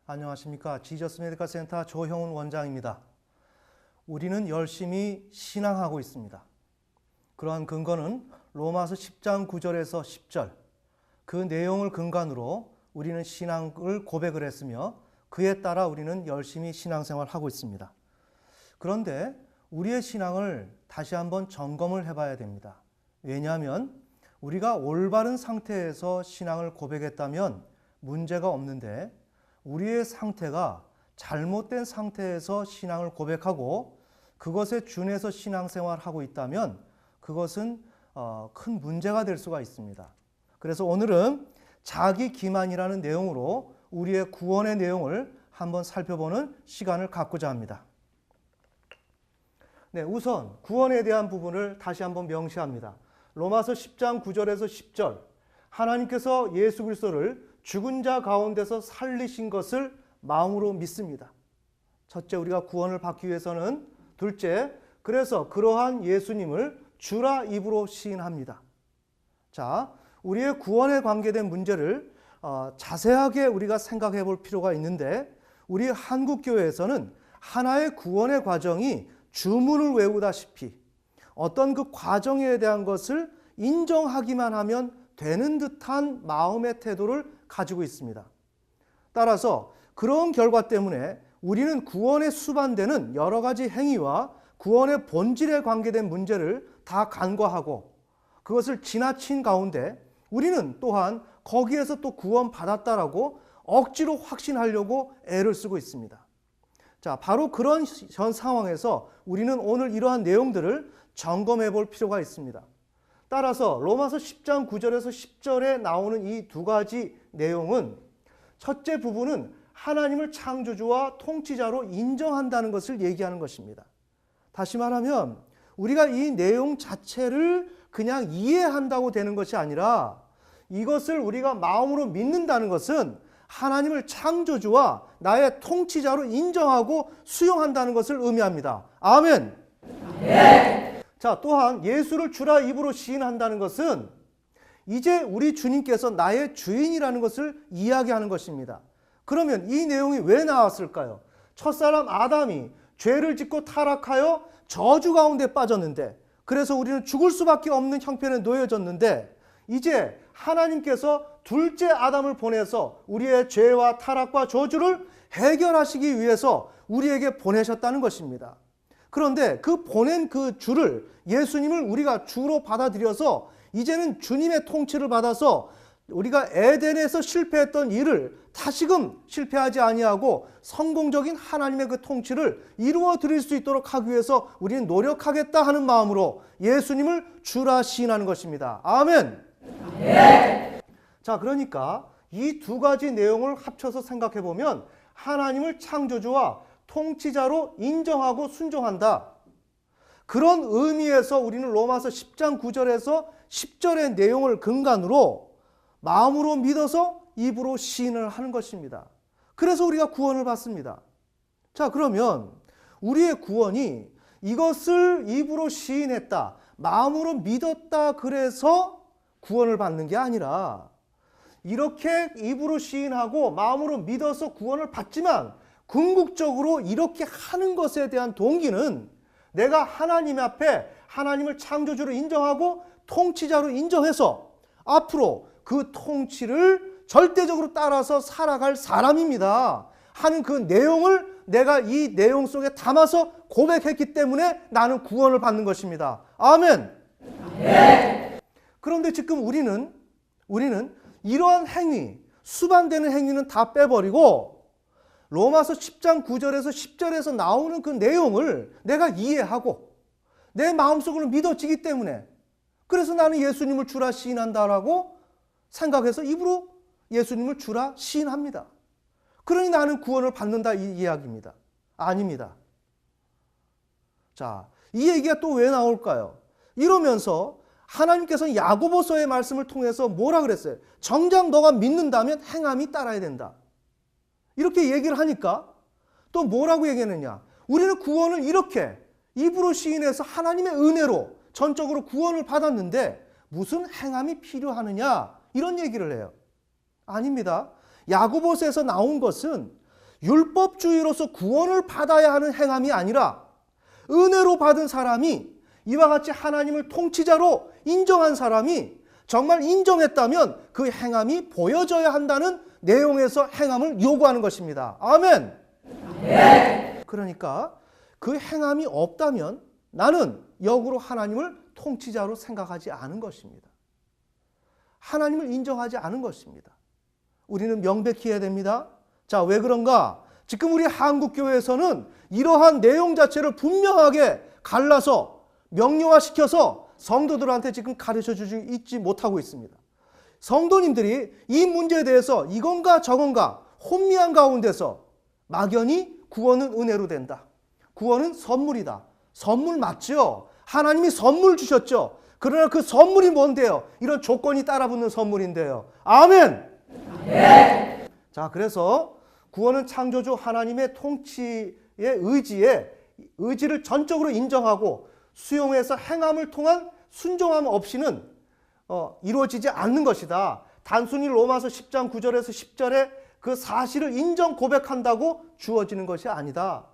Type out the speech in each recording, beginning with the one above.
안녕하십니까. 지저스 메디컬 센터 조형훈 원장입니다. 우리는 열심히 신앙하고 있습니다. 그러한 근거는 로마서 10장 9절에서 10절 그 내용을 근간으로 우리는 신앙을 고백을 했으며 그에 따라 우리는 열심히 신앙생활을 하고 있습니다. 그런데 우리의 신앙을 다시 한번 점검을 해봐야 됩니다. 왜냐하면 우리가 올바른 상태에서 신앙을 고백했다면 문제가 없는데 우리의 상태가 잘못된 상태에서 신앙을 고백하고 그것에 준해서 신앙생활하고 있다면 그것은 큰 문제가 될 수가 있습니다. 그래서 오늘은 자기 기만이라는 내용으로 우리의 구원의 내용을 한번 살펴보는 시간을 갖고자 합니다. 네, 우선 구원에 대한 부분을 다시 한번 명시합니다. 로마서 10장 9절에서 10절 하나님께서 예수 그리스도를 죽은 자 가운데서 살리신 것을 마음으로 믿습니다. 첫째, 우리가 구원을 받기 위해서는 둘째, 그래서 그러한 예수님을 주라 입으로 시인합니다. 자, 우리의 구원에 관계된 문제를 자세하게 우리가 생각해 볼 필요가 있는데 우리 한국교회에서는 하나의 구원의 과정이 주문을 외우다시피 어떤 그 과정에 대한 것을 인정하기만 하면 되는 듯한 마음의 태도를 가지고 있습니다. 따라서 그런 결과 때문에 우리는 구원에 수반되는 여러 가지 행위와 구원의 본질에 관계된 문제를 다 간과하고 그것을 지나친 가운데 우리는 또한 거기에서 또 구원받았다라고 억지로 확신하려고 애를 쓰고 있습니다. 자, 바로 그런 전 상황에서 우리는 오늘 이러한 내용들을 점검해 볼 필요가 있습니다. 따라서 로마서 10장 9절에서 10절에 나오는 이 두 가지 내용은 첫째 부분은 하나님을 창조주와 통치자로 인정한다는 것을 얘기하는 것입니다. 다시 말하면 우리가 이 내용 자체를 그냥 이해한다고 되는 것이 아니라 이것을 우리가 마음으로 믿는다는 것은 하나님을 창조주와 나의 통치자로 인정하고 수용한다는 것을 의미합니다. 아멘. 네. 자, 또한 예수를 주라 입으로 시인한다는 것은 이제 우리 주님께서 나의 주인이라는 것을 이야기하는 것입니다. 그러면 이 내용이 왜 나왔을까요? 첫사람 아담이 죄를 짓고 타락하여 저주 가운데 빠졌는데 그래서 우리는 죽을 수밖에 없는 형편에 놓여졌는데 이제 하나님께서 둘째 아담을 보내서 우리의 죄와 타락과 저주를 해결하시기 위해서 우리에게 보내셨다는 것입니다. 그런데 그 보낸 그 주를 예수님을 우리가 주로 받아들여서 이제는 주님의 통치를 받아서 우리가 에덴에서 실패했던 일을 다시금 실패하지 아니하고 성공적인 하나님의 그 통치를 이루어 드릴 수 있도록 하기 위해서 우리는 노력하겠다 하는 마음으로 예수님을 주라 시인하는 것입니다. 아멘. 네. 자, 그러니까 이 두 가지 내용을 합쳐서 생각해 보면 하나님을 창조주와 통치자로 인정하고 순종한다. 그런 의미에서 우리는 로마서 10장 9절에서 10절의 내용을 근간으로 마음으로 믿어서 입으로 시인을 하는 것입니다. 그래서 우리가 구원을 받습니다. 자, 그러면 우리의 구원이 이것을 입으로 시인했다, 마음으로 믿었다 그래서 구원을 받는 게 아니라 이렇게 입으로 시인하고 마음으로 믿어서 구원을 받지만 궁극적으로 이렇게 하는 것에 대한 동기는 내가 하나님 앞에 하나님을 창조주로 인정하고 통치자로 인정해서 앞으로 그 통치를 절대적으로 따라서 살아갈 사람입니다 하는 그 내용을 내가 이 내용 속에 담아서 고백했기 때문에 나는 구원을 받는 것입니다. 아멘. 네. 그런데 지금 우리는 이러한 행위, 수반되는 행위는 다 빼버리고 로마서 10장 9절에서 10절에서 나오는 그 내용을 내가 이해하고 내 마음속으로 믿어지기 때문에 그래서 나는 예수님을 주라 시인한다라고 생각해서 입으로 예수님을 주라 시인합니다. 그러니 나는 구원을 받는다 이 이야기입니다. 아닙니다. 자, 이 얘기가 또 왜 나올까요? 이러면서 하나님께서는 야고보서의 말씀을 통해서 뭐라 그랬어요? 정작 너가 믿는다면 행함이 따라야 된다. 이렇게 얘기를 하니까 또 뭐라고 얘기했느냐? 우리는 구원을 이렇게 입으로 시인해서 하나님의 은혜로 전적으로 구원을 받았는데 무슨 행함이 필요하느냐? 이런 얘기를 해요. 아닙니다. 야고보서에서 나온 것은 율법주의로서 구원을 받아야 하는 행함이 아니라 은혜로 받은 사람이 이와 같이 하나님을 통치자로 인정한 사람이 정말 인정했다면 그 행함이 보여져야 한다는 내용에서 행함을 요구하는 것입니다. 아멘. 네. 그러니까 그 행함이 없다면 나는 역으로 하나님을 통치자로 생각하지 않은 것입니다. 하나님을 인정하지 않은 것입니다. 우리는 명백히 해야 됩니다. 자, 왜 그런가? 지금 우리 한국교회에서는 이러한 내용 자체를 분명하게 갈라서 명료화시켜서 성도들한테 지금 가르쳐주지 있지 못하고 있습니다. 성도님들이 이 문제에 대해서 이건가 저건가 혼미한 가운데서 막연히 구원은 은혜로 된다. 구원은 선물이다. 선물 맞죠? 하나님이 선물 주셨죠? 그러나 그 선물이 뭔데요? 이런 조건이 따라붙는 선물인데요. 아멘! 네. 자, 그래서 구원은 창조주 하나님의 통치의 의지를 전적으로 인정하고 수용해서 행함을 통한 순종함 없이는 이루어지지 않는 것이다. 단순히 로마서 10장 9절에서 10절에 그 사실을 인정 고백한다고 주어지는 것이 아니다.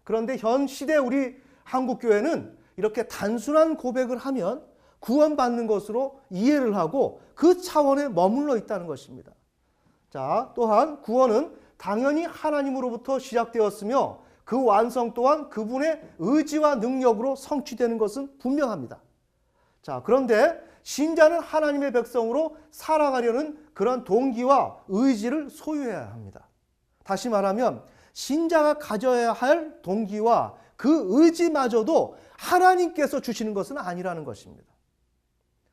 그런데 현 시대 우리 한국교회는 이렇게 단순한 고백을 하면 구원받는 것으로 이해를 하고 그 차원에 머물러 있다는 것입니다. 자, 또한 구원은 당연히 하나님으로부터 시작되었으며 그 완성 또한 그분의 의지와 능력으로 성취되는 것은 분명합니다. 자, 그런데 신자는 하나님의 백성으로 살아가려는 그런 동기와 의지를 소유해야 합니다. 다시 말하면 신자가 가져야 할 동기와 그 의지마저도 하나님께서 주시는 것은 아니라는 것입니다.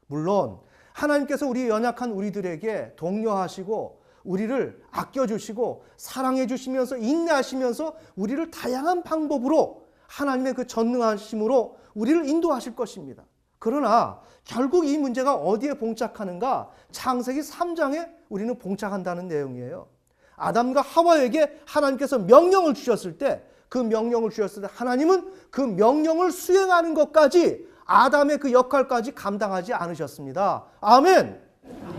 물론 하나님께서 우리 연약한 우리들에게 독려하시고 우리를 아껴주시고 사랑해주시면서 인내하시면서 우리를 다양한 방법으로 하나님의 그 전능하심으로 우리를 인도하실 것입니다. 그러나 결국 이 문제가 어디에 봉착하는가? 창세기 3장에 우리는 봉착한다는 내용이에요. 아담과 하와에게 하나님께서 명령을 주셨을 때 하나님은 그 명령을 수행하는 것까지 아담의 그 역할까지 감당하지 않으셨습니다. 아멘.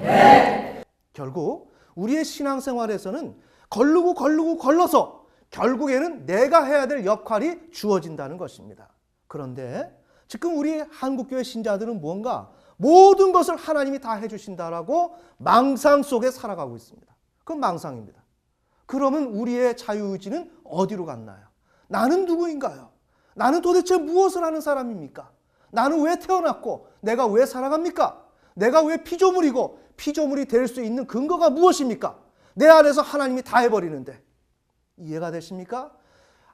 네. 결국 우리의 신앙생활에서는 걸러서 결국에는 내가 해야 될 역할이 주어진다는 것입니다. 그런데 지금 우리 한국교회 신자들은 무언가 모든 것을 하나님이 다 해주신다라고 망상 속에 살아가고 있습니다. 그건 망상입니다. 그러면 우리의 자유의지는 어디로 갔나요? 나는 누구인가요? 나는 도대체 무엇을 하는 사람입니까? 나는 왜 태어났고 내가 왜 살아갑니까? 내가 왜 피조물이고 피조물이 될 수 있는 근거가 무엇입니까? 내 안에서 하나님이 다 해버리는데 이해가 되십니까?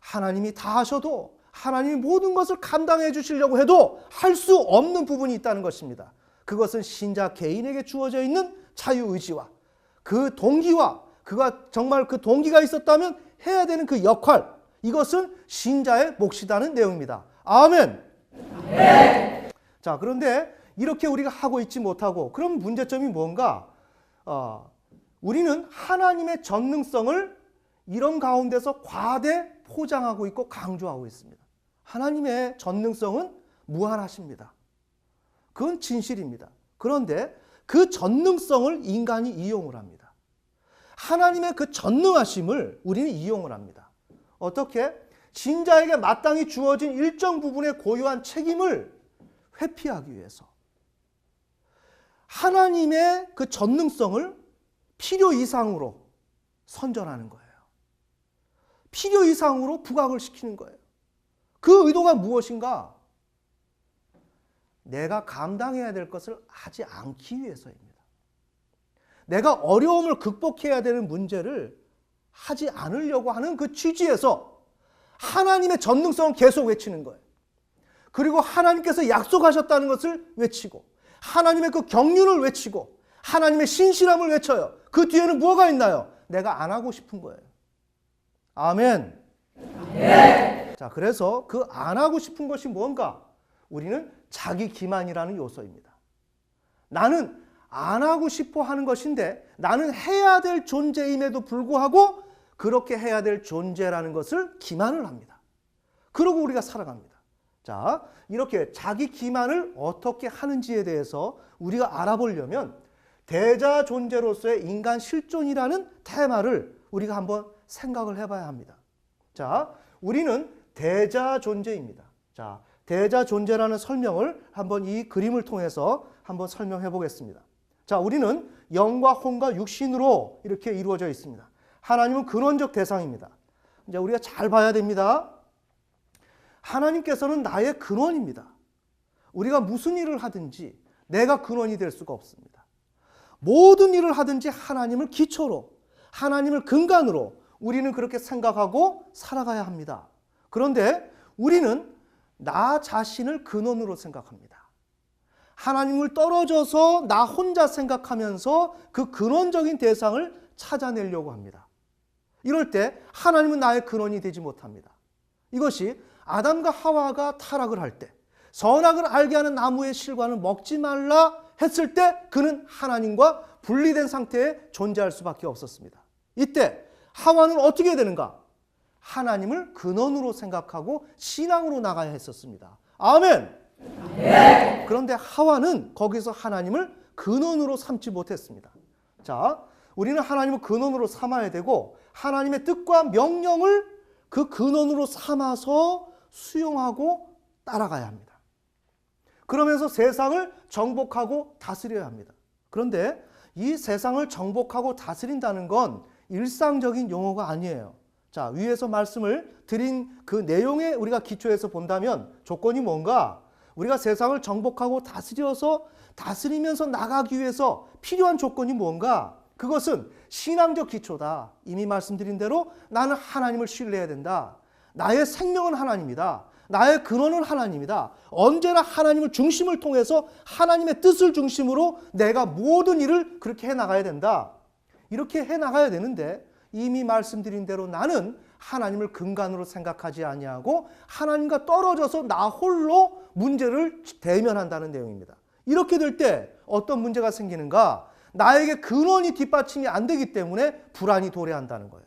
하나님이 다 하셔도 하나님이 모든 것을 감당해 주시려고 해도 할 수 없는 부분이 있다는 것입니다. 그것은 신자 개인에게 주어져 있는 자유의지와 그 동기와 그가 정말 그 동기가 있었다면 해야 되는 그 역할, 이것은 신자의 몫이라는 내용입니다. 아멘. 네. 자, 그런데 이렇게 우리가 하고 있지 못하고 그럼 문제점이 뭔가? 우리는 하나님의 전능성을 이런 가운데서 과대 포장하고 있고 강조하고 있습니다. 하나님의 전능성은 무한하십니다. 그건 진실입니다. 그런데 그 전능성을 인간이 이용을 합니다. 하나님의 그 전능하심을 우리는 이용을 합니다. 어떻게? 신자에게 마땅히 주어진 일정 부분의 고유한 책임을 회피하기 위해서 하나님의 그 전능성을 필요 이상으로 선전하는 거예요. 필요 이상으로 부각을 시키는 거예요. 그 의도가 무엇인가? 내가 감당해야 될 것을 하지 않기 위해서입니다. 내가 어려움을 극복해야 되는 문제를 하지 않으려고 하는 그 취지에서 하나님의 전능성을 계속 외치는 거예요. 그리고 하나님께서 약속하셨다는 것을 외치고 하나님의 그 경륜을 외치고 하나님의 신실함을 외쳐요. 그 뒤에는 뭐가 있나요? 내가 안 하고 싶은 거예요. 아멘. 네. 자, 그래서 그 안 하고 싶은 것이 뭔가? 우리는 자기 기만이라는 요소입니다. 나는 안 하고 싶어 하는 것인데 나는 해야 될 존재임에도 불구하고 그렇게 해야 될 존재라는 것을 기만을 합니다. 그러고 우리가 살아갑니다. 자, 이렇게 자기 기만을 어떻게 하는지에 대해서 우리가 알아보려면 대자 존재로서의 인간 실존이라는 테마를 우리가 한번 생각을 해봐야 합니다. 자, 우리는 대자 존재입니다. 자, 대자 존재라는 설명을 한번 이 그림을 통해서 한번 설명해 보겠습니다. 자, 우리는 영과 혼과 육신으로 이렇게 이루어져 있습니다. 하나님은 근원적 대상입니다. 이제 우리가 잘 봐야 됩니다. 하나님께서는 나의 근원입니다. 우리가 무슨 일을 하든지 내가 근원이 될 수가 없습니다. 모든 일을 하든지 하나님을 기초로, 하나님을 근간으로 우리는 그렇게 생각하고 살아가야 합니다. 그런데 우리는 나 자신을 근원으로 생각합니다. 하나님을 떨어져서 나 혼자 생각하면서 그 근원적인 대상을 찾아내려고 합니다. 이럴 때 하나님은 나의 근원이 되지 못합니다. 이것이 아담과 하와가 타락을 할 때, 선악을 알게 하는 나무의 실과는 먹지 말라 했을 때 그는 하나님과 분리된 상태에 존재할 수밖에 없었습니다. 이때 하와는 어떻게 해야 되는가? 하나님을 근원으로 생각하고 신앙으로 나가야 했었습니다. 아멘! 네. 그런데 하와는 거기서 하나님을 근원으로 삼지 못했습니다. 자, 우리는 하나님을 근원으로 삼아야 되고 하나님의 뜻과 명령을 그 근원으로 삼아서 수용하고 따라가야 합니다. 그러면서 세상을 정복하고 다스려야 합니다. 그런데 이 세상을 정복하고 다스린다는 건 일상적인 용어가 아니에요. 자, 위에서 말씀을 드린 그 내용에 우리가 기초해서 본다면 조건이 뭔가? 우리가 세상을 정복하고 다스리면서 나가기 위해서 필요한 조건이 뭔가? 그것은 신앙적 기초다. 이미 말씀드린 대로 나는 하나님을 신뢰해야 된다. 나의 생명은 하나님이다. 나의 근원은 하나님이다. 언제나 하나님을 중심을 통해서 하나님의 뜻을 중심으로 내가 모든 일을 그렇게 해나가야 된다. 이렇게 해나가야 되는데 이미 말씀드린 대로 나는 하나님을 근간으로 생각하지 아니하고 하나님과 떨어져서 나 홀로 문제를 대면한다는 내용입니다. 이렇게 될 때 어떤 문제가 생기는가? 나에게 근원이 뒷받침이 안 되기 때문에 불안이 도래한다는 거예요.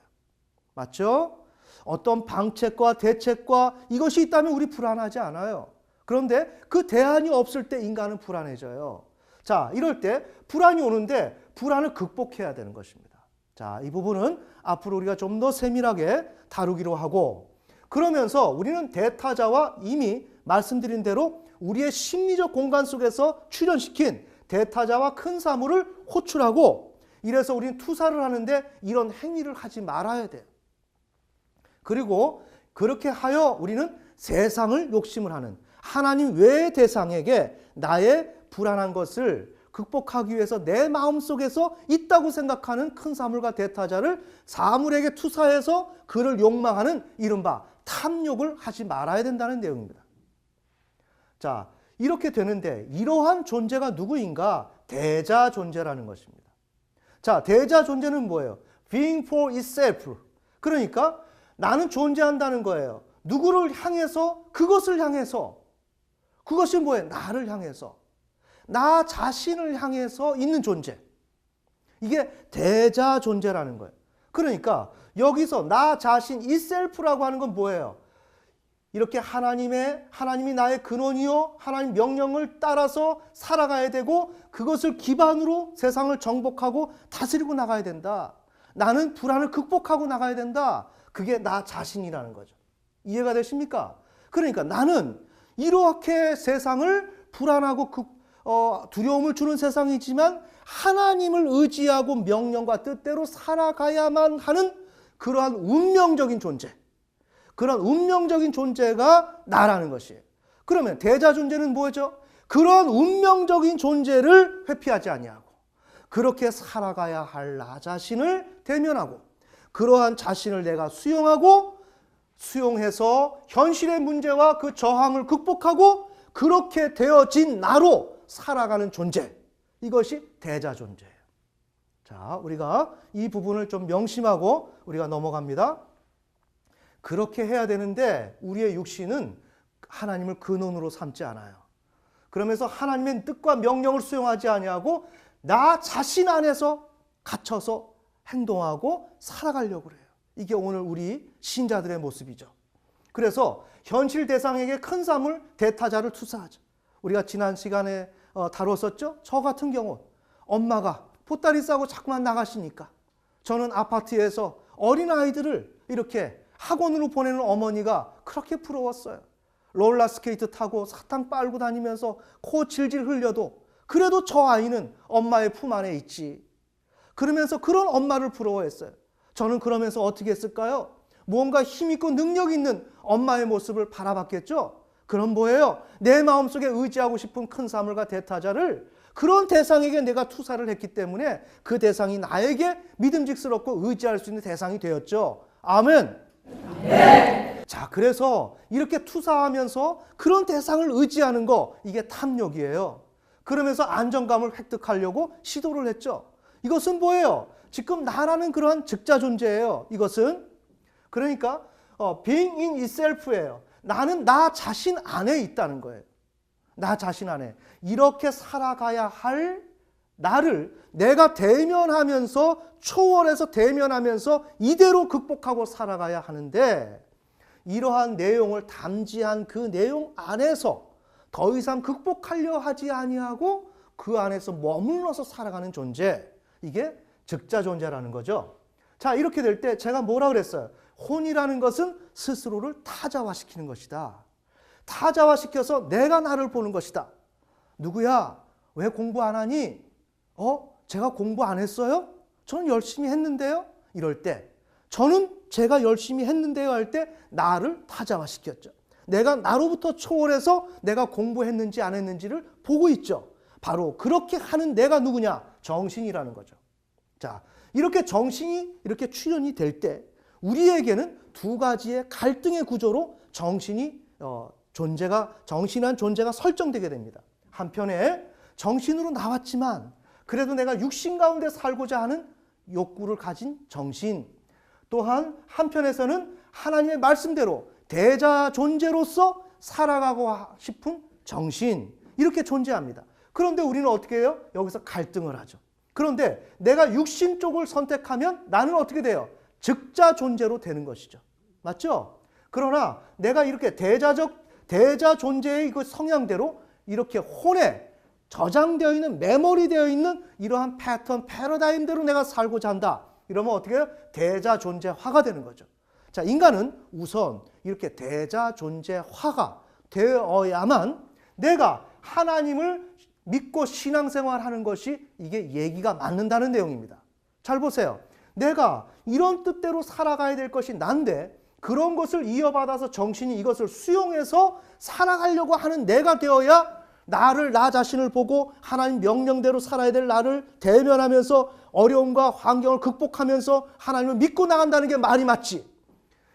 맞죠? 어떤 방책과 대책과 이것이 있다면 우리 불안하지 않아요. 그런데 그 대안이 없을 때 인간은 불안해져요. 자, 이럴 때 불안이 오는데 불안을 극복해야 되는 것입니다. 자, 이 부분은 앞으로 우리가 좀 더 세밀하게 다루기로 하고, 그러면서 우리는 대타자와 이미 말씀드린 대로 우리의 심리적 공간 속에서 출현시킨 대타자와 큰 사물을 호출하고, 이래서 우리는 투사를 하는데 이런 행위를 하지 말아야 돼요. 그리고 그렇게 하여 우리는 세상을 욕심을 하는 하나님 외의 대상에게 나의 불안한 것을 극복하기 위해서 내 마음속에서 있다고 생각하는 큰 사물과 대타자를 사물에게 투사해서 그를 욕망하는 이른바 탐욕을 하지 말아야 된다는 내용입니다. 자, 이렇게 되는데 이러한 존재가 누구인가? 대자 존재라는 것입니다. 자, 대자 존재는 뭐예요? Being for itself. 그러니까 나는 존재한다는 거예요. 누구를 향해서? 그것을 향해서. 그것이 뭐예요? 나를 향해서. 나 자신을 향해서 있는 존재. 이게 대자 존재라는 거예요. 그러니까 여기서 나 자신, 이 셀프라고 하는 건 뭐예요? 이렇게 하나님이 나의 근원이요, 하나님 명령을 따라서 살아가야 되고 그것을 기반으로 세상을 정복하고 다스리고 나가야 된다. 나는 불안을 극복하고 나가야 된다. 그게 나 자신이라는 거죠. 이해가 되십니까? 그러니까 나는 이렇게 세상을 불안하고 두려움을 주는 세상이지만 하나님을 의지하고 명령과 뜻대로 살아가야만 하는 그러한 운명적인 존재, 그런 운명적인 존재가 나라는 것이에요. 그러면 대자 존재는 뭐죠? 그런 운명적인 존재를 회피하지 아니하고 그렇게 살아가야 할 나 자신을 대면하고 그러한 자신을 내가 수용해서 현실의 문제와 그 저항을 극복하고 그렇게 되어진 나로 살아가는 존재, 이것이 대자 존재예요. 자, 우리가 이 부분을 좀 명심하고 우리가 넘어갑니다. 그렇게 해야 되는데 우리의 육신은 하나님을 근원으로 삼지 않아요. 그러면서 하나님의 뜻과 명령을 수용하지 아니하고 나 자신 안에서 갇혀서 행동하고 살아가려고 그래요. 이게 오늘 우리 신자들의 모습이죠. 그래서 현실 대상에게 큰 사물, 대타자를 투사하죠. 우리가 지난 시간에 다뤘었죠. 저 같은 경우 엄마가 보따리 싸고 자꾸만 나가시니까 저는 아파트에서 어린아이들을 이렇게 학원으로 보내는 어머니가 그렇게 부러웠어요. 롤러스케이트 타고 사탕 빨고 다니면서 코 질질 흘려도 그래도 저 아이는 엄마의 품 안에 있지. 그러면서 그런 엄마를 부러워했어요. 저는 그러면서 어떻게 했을까요? 무언가 힘있고 능력 있는 엄마의 모습을 바라봤겠죠? 그럼 뭐예요? 내 마음속에 의지하고 싶은 큰 사물과 대타자를 그런 대상에게 내가 투사를 했기 때문에 그 대상이 나에게 믿음직스럽고 의지할 수 있는 대상이 되었죠. 아멘. 네. 자, 그래서 이렇게 투사하면서 그런 대상을 의지하는 거, 이게 탐욕이에요. 그러면서 안정감을 획득하려고 시도를 했죠. 이것은 뭐예요? 지금 나라는 그러한 즉자 존재예요. 이것은 그러니까 being in itself예요. 나는 나 자신 안에 있다는 거예요. 나 자신 안에. 이렇게 살아가야 할 나를 내가 대면하면서, 초월해서 대면하면서 이대로 극복하고 살아가야 하는데, 이러한 내용을 담지한 그 내용 안에서 더 이상 극복하려 하지 아니하고 그 안에서 머물러서 살아가는 존재, 이게 즉자 존재라는 거죠. 자, 이렇게 될 때 제가 뭐라 그랬어요? 혼이라는 것은 스스로를 타자화시키는 것이다. 타자화시켜서 내가 나를 보는 것이다. 누구야? 왜 공부 안 하니? 제가 공부 안 했어요? 저는 열심히 했는데요? 이럴 때 저는 제가 열심히 했는데요 할 때 나를 타자화시켰죠. 내가 나로부터 초월해서 내가 공부했는지 안 했는지를 보고 있죠. 바로 그렇게 하는 내가 누구냐? 정신이라는 거죠. 자, 이렇게 정신이 이렇게 출현이 될 때 우리에게는 두 가지의 갈등의 구조로 정신이란 존재가 설정되게 됩니다. 한편에 정신으로 나왔지만 그래도 내가 육신 가운데 살고자 하는 욕구를 가진 정신, 또한 한편에서는 하나님의 말씀대로 대자 존재로서 살아가고 싶은 정신, 이렇게 존재합니다. 그런데 우리는 어떻게 해요? 여기서 갈등을 하죠. 그런데 내가 육신 쪽을 선택하면 나는 어떻게 돼요? 즉자 존재로 되는 것이죠. 맞죠? 그러나 내가 이렇게 대자 존재의 그 성향대로 이렇게 혼에 저장되어 있는, 메모리되어 있는 이러한 패턴, 패러다임대로 내가 살고자 한다. 이러면 어떻게 해요? 대자 존재화가 되는 거죠. 자, 인간은 우선 이렇게 대자 존재화가 되어야만 내가 하나님을 믿고 신앙생활하는 것이 이게 얘기가 맞는다는 내용입니다. 잘 보세요. 내가 이런 뜻대로 살아가야 될 것이 난데 그런 것을 이어받아서 정신이 이것을 수용해서 살아가려고 하는 내가 되어야 나를, 나 자신을 보고 하나님 명령대로 살아야 될 나를 대면하면서 어려움과 환경을 극복하면서 하나님을 믿고 나간다는 게 말이 맞지.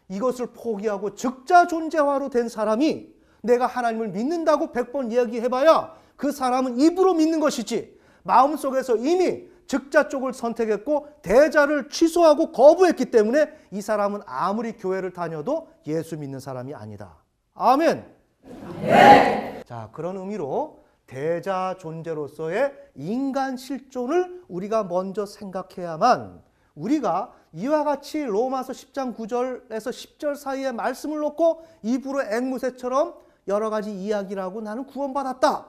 이것을 포기하고 즉자 존재화로 된 사람이 내가 하나님을 믿는다고 100번 이야기해봐야 그 사람은 입으로 믿는 것이지 마음속에서 이미 즉자 쪽을 선택했고 대자를 취소하고 거부했기 때문에 이 사람은 아무리 교회를 다녀도 예수 믿는 사람이 아니다. 아멘. 네. 자, 그런 의미로 대자 존재로서의 인간 실존을 우리가 먼저 생각해야만 우리가 이와 같이 로마서 10장 9절에서 10절 사이의 말씀을 놓고 입으로 앵무새처럼 여러 가지 이야기를 하고 나는 구원받았다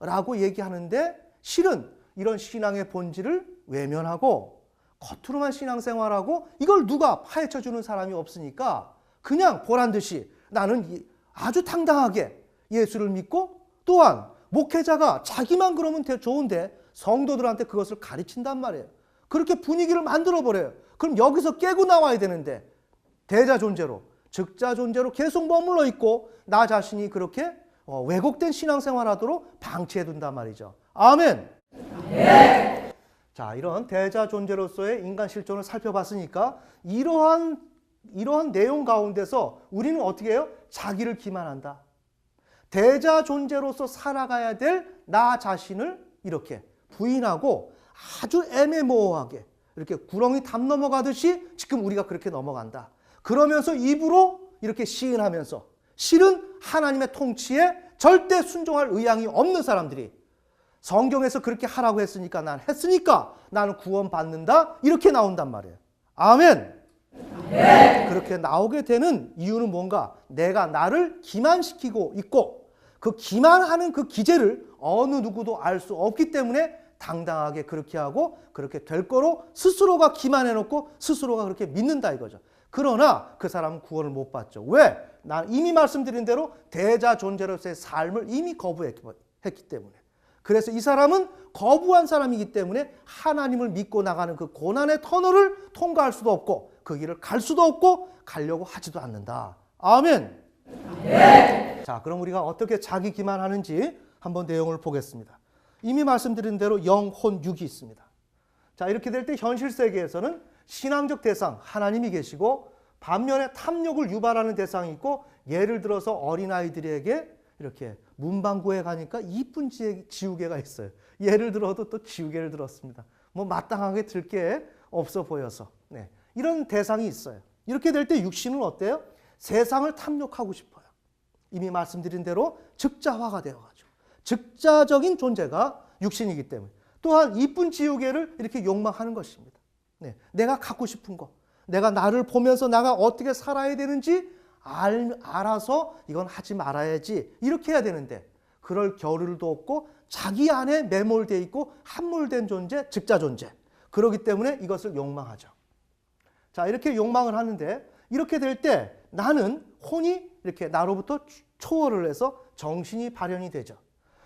라고 얘기하는데 실은 이런 신앙의 본질을 외면하고 겉으로만 신앙생활하고 이걸 누가 파헤쳐주는 사람이 없으니까 그냥 보란듯이 나는 아주 당당하게 예수를 믿고 또한 목회자가 자기만 그러면 좋은데 성도들한테 그것을 가르친단 말이에요. 그렇게 분위기를 만들어버려요. 그럼 여기서 깨고 나와야 되는데 대자 존재로, 즉자 존재로 계속 머물러 있고 나 자신이 그렇게 왜곡된 신앙생활하도록 방치해둔단 말이죠. 아멘. 네. 자, 이런 대자 존재로서의 인간 실존을 살펴봤으니까 이러한 내용 가운데서 우리는 어떻게 해요? 자기를 기만한다. 대자 존재로서 살아가야 될 나 자신을 이렇게 부인하고 아주 애매모호하게 이렇게 구렁이 담 넘어가듯이 지금 우리가 그렇게 넘어간다. 그러면서 입으로 이렇게 시인하면서 실은 하나님의 통치에 절대 순종할 의향이 없는 사람들이 성경에서 그렇게 하라고 했으니까 난 했으니까 나는 구원받는다 이렇게 나온단 말이에요. 아멘. 네. 그렇게 나오게 되는 이유는 뭔가 내가 나를 기만시키고 있고 그 기만하는 그 기제를 어느 누구도 알 수 없기 때문에 당당하게 그렇게 하고 그렇게 될 거로 스스로가 기만해놓고 스스로가 그렇게 믿는다 이거죠. 그러나 그 사람은 구원을 못 받죠. 왜? 난 이미 말씀드린 대로 대자 존재로서의 삶을 이미 거부했기 때문에. 그래서 이 사람은 거부한 사람이기 때문에 하나님을 믿고 나가는 그 고난의 터널을 통과할 수도 없고 그 길을 갈 수도 없고 가려고 하지도 않는다. 아멘. 네. 자, 그럼 우리가 어떻게 자기 기만하는지 한번 내용을 보겠습니다. 이미 말씀드린 대로 영, 혼, 육이 있습니다. 자, 이렇게 될 때 현실 세계에서는 신앙적 대상 하나님이 계시고 반면에 탐욕을 유발하는 대상이 있고 예를 들어서 어린아이들에게 이렇게 문방구에 가니까 이쁜 지우개가 있어요. 예를 들어도 또 지우개를 들었습니다. 뭐 마땅하게 들 게 없어 보여서. 네. 이런 대상이 있어요. 이렇게 될 때 육신은 어때요? 세상을 탐욕하고 싶어요. 이미 말씀드린 대로 즉자화가 되어가지고 즉자적인 존재가 육신이기 때문에 또한 이쁜 지우개를 이렇게 욕망하는 것입니다. 네. 내가 갖고 싶은 거, 내가 나를 보면서 나가 어떻게 살아야 되는지 알아서 이건 하지 말아야지 이렇게 해야 되는데 그럴 겨를도 없고 자기 안에 매몰되어 있고 함몰된 존재, 즉자 존재. 그렇기 때문에 이것을 욕망하죠. 자, 이렇게 욕망을 하는데 이렇게 될 때 나는 혼이 이렇게 나로부터 초월을 해서 정신이 발현이 되죠.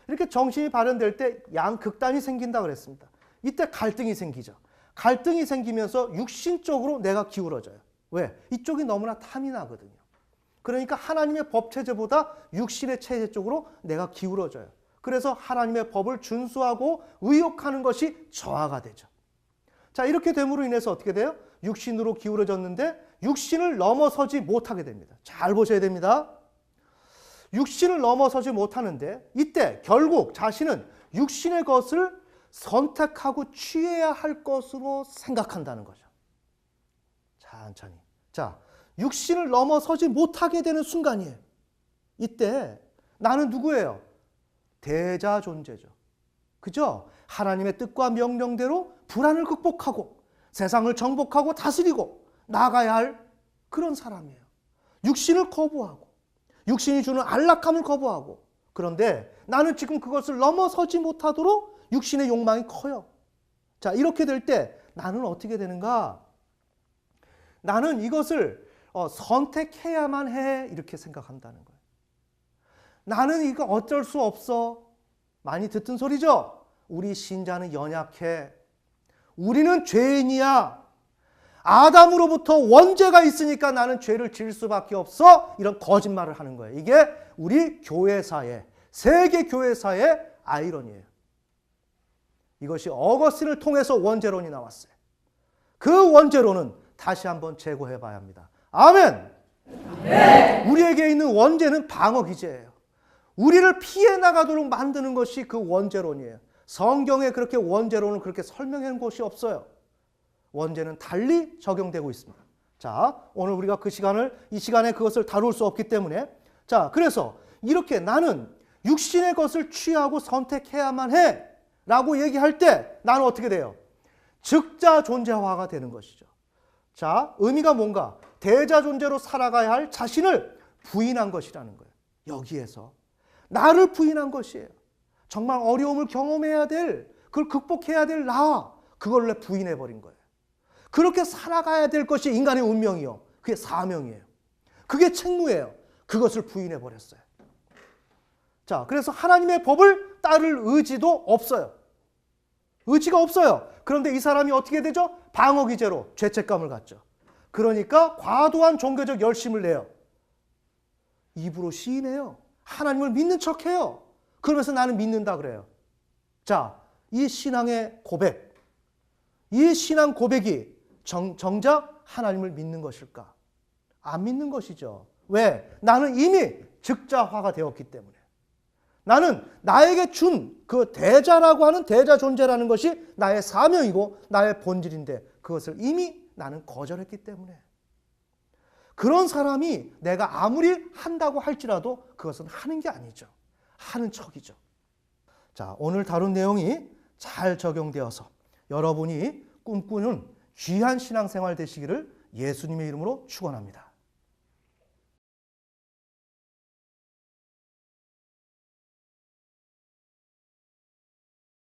이렇게 정신이 발현될 때 양극단이 생긴다 그랬습니다. 이때 갈등이 생기죠. 갈등이 생기면서 육신적으로 내가 기울어져요. 왜? 이쪽이 너무나 탐이 나거든요. 그러니까 하나님의 법 체제보다 육신의 체제 쪽으로 내가 기울어져요. 그래서 하나님의 법을 준수하고 의욕하는 것이 저하가 되죠. 자, 이렇게 됨으로 인해서 어떻게 돼요? 육신으로 기울어졌는데 육신을 넘어서지 못하게 됩니다. 잘 보셔야 됩니다. 육신을 넘어서지 못하는데 이때 결국 자신은 육신의 것을 선택하고 취해야 할 것으로 생각한다는 거죠. 천천히. 자, 육신을 넘어서지 못하게 되는 순간이에요. 이때 나는 누구예요? 대자 존재죠. 그죠? 하나님의 뜻과 명령대로 불안을 극복하고 세상을 정복하고 다스리고 나가야 할 그런 사람이에요. 육신을 거부하고 육신이 주는 안락함을 거부하고 그런데 나는 지금 그것을 넘어서지 못하도록 육신의 욕망이 커요. 자, 이렇게 될 때 나는 어떻게 되는가? 나는 이것을 선택해야만 해 이렇게 생각한다는 거예요. 나는 이거 어쩔 수 없어. 많이 듣던 소리죠? 우리 신자는 연약해. 우리는 죄인이야. 아담으로부터 원죄가 있으니까 나는 죄를 지을 수밖에 없어. 이런 거짓말을 하는 거예요. 이게 우리 교회사의 세계 교회사의 아이러니예요. 이것이 어거스틴을 통해서 원죄론이 나왔어요. 그 원죄론은 다시 한번 재고해 봐야 합니다. 아멘. 네. 우리에게 있는 원죄는 방어 기제예요. 우리를 피해 나가도록 만드는 것이 그 원죄론이에요. 성경에 그렇게 원죄론을 그렇게 설명해 놓은 곳이 없어요. 원죄는 달리 적용되고 있습니다. 자, 오늘 우리가 이 시간에 그것을 다룰 수 없기 때문에 자, 그래서 이렇게 나는 육신의 것을 취하고 선택해야만 해 라고 얘기할 때 나는 어떻게 돼요? 즉자 존재화가 되는 것이죠. 자, 의미가 뭔가? 대자 존재로 살아가야 할 자신을 부인한 것이라는 거예요. 여기에서 나를 부인한 것이에요. 정말 어려움을 경험해야 될, 그걸 극복해야 될 그걸 부인해버린 거예요. 그렇게 살아가야 될 것이 인간의 운명이요. 그게 사명이에요. 그게 책무예요. 그것을 부인해버렸어요. 자, 그래서 하나님의 법을 따를 의지도 없어요. 의지가 없어요. 그런데 이 사람이 어떻게 되죠? 방어 기제로 죄책감을 갖죠. 그러니까 과도한 종교적 열심을 내요. 입으로 시인해요. 하나님을 믿는 척해요. 그러면서 나는 믿는다 그래요. 자, 이 신앙의 고백, 이 신앙 고백이 정작 하나님을 믿는 것일까? 안 믿는 것이죠. 왜? 나는 이미 즉자화가 되었기 때문에. 나는 나에게 준 그 대자라고 하는 대자 존재라는 것이 나의 사명이고 나의 본질인데 그것을 이미 나는 거절했기 때문에. 그런 사람이 내가 아무리 한다고 할지라도 그것은 하는 게 아니죠. 하는 척이죠. 자, 오늘 다룬 내용이 잘 적용되어서 여러분이 꿈꾸는 귀한 신앙생활 되시기를 예수님의 이름으로 축원합니다.